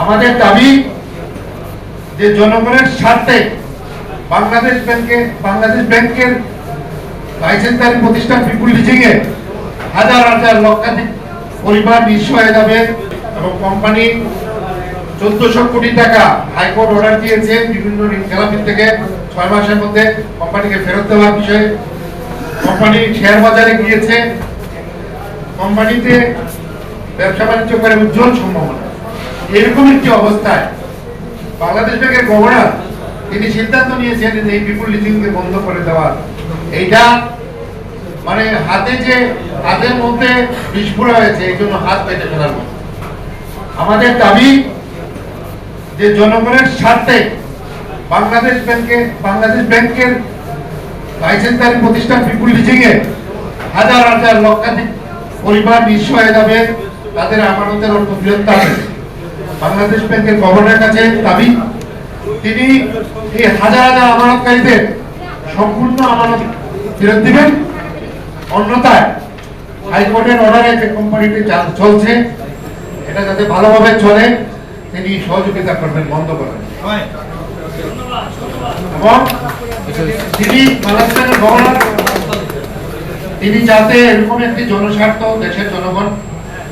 আমাদের দাবি যে জনগণের স্বার্থে বাংলাদেশ ব্যাংকের লাইসেন্সধারী প্রতিষ্ঠান পিপুল লিজিং এ হাজার হাজার লক্ষাধিক পরিবার নিঃস্ব হয়ে যাবে এবং কোম্পানি 1400 কোটি টাকা হাইকোর্ট অর্ডার দিয়েছে বিভিন্ন খেলাপি থেকে 6 মাসের মধ্যে কোম্পানিকে ফেরত দেওয়ার বিষয়ে। কোম্পানি শেয়ার বাজারে গিয়েছে, কোম্পানিতে ব্যবসা বাণিজ্য করে উজ্জ্বল সম্ভাবনা। এরকম একটি অবস্থায় বাংলাদেশ ব্যাংকের গভর্নর তিনি সিদ্ধান্ত নিয়েছেন যে এই পিপুল লিজিং কে বন্ধ করে দেওয়ার। এইটা মানে হাতের মধ্যে বিস্ফোরণ হয়েছে, এই জন্য হাত পেতে ফেলার মতো। আমাদের দাবি যে জনগণের স্বার্থে বাংলাদেশ ব্যাংকের লাইসেন্সধারী প্রতিষ্ঠান পিপুল লিজিং এ হাজার হাজার লক্ষাধিক পরিবার নিঃস্ব হয়ে যাবে, তাদের আমানতের অর্থ ফেরত পাবে। বাংলাদেশ ব্যাংকের গভর্নরের কাছে দাবি তিনি এই হাজার হাজার আমানতকারীদের সম্পূর্ণ আমানত ফেরত দিবেন, অন্যথায় হাইকোর্টের অর্ডারে যে কোম্পানিটি চলছে এটা যাতে ভালোভাবে চলে তিনি সহযোগিতা করবেন, বন্ধ করবেন। এবং তিনি বাংলাদেশের গভর্নর তিনি যাতে এরকম একটি জনস্বার্থ, দেশের জনগণ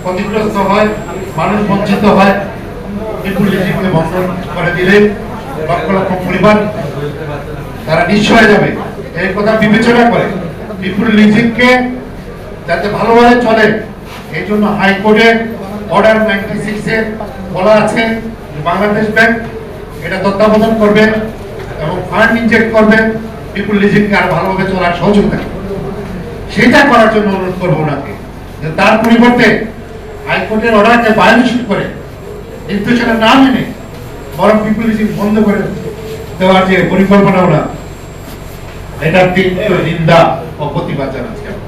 ক্ষতিগ্রস্ত হয়, মানুষ বঞ্চিত হয়, পিপুল লিজিংকে বন্ধ করে দিলে লক্ষ লক্ষ পরিবার তারা নিঃস্ব হয়ে যাবে। এই কথা বিবেচনা করে পিপুল লিজিংকে যাতে ভালোভাবে চলে এই জন্য হাইকোর্টের অর্ডার 96 এ বলা আছে বাংলাদেশ ব্যাংক এটা তত্ত্বাবধান করবে এবং ফান্ড ইনজেক্ট করবে, পিপুল লিজিংকে আর ভালোভাবে চলার সহযোগিতা সেটা করার জন্য অনুরোধ করবো ওনাকে। তার পরিবর্তে হাইকোর্টের অর্ডারকে ভায়োলেশন করে নির্দেশনা না মেনে বরং পিপুল লিজিং বন্ধ করে দেওয়ার যে পরিকল্পনা ওরা এটার তীব্র নিন্দা ও প্রতিবাদ জানাচ্ছি।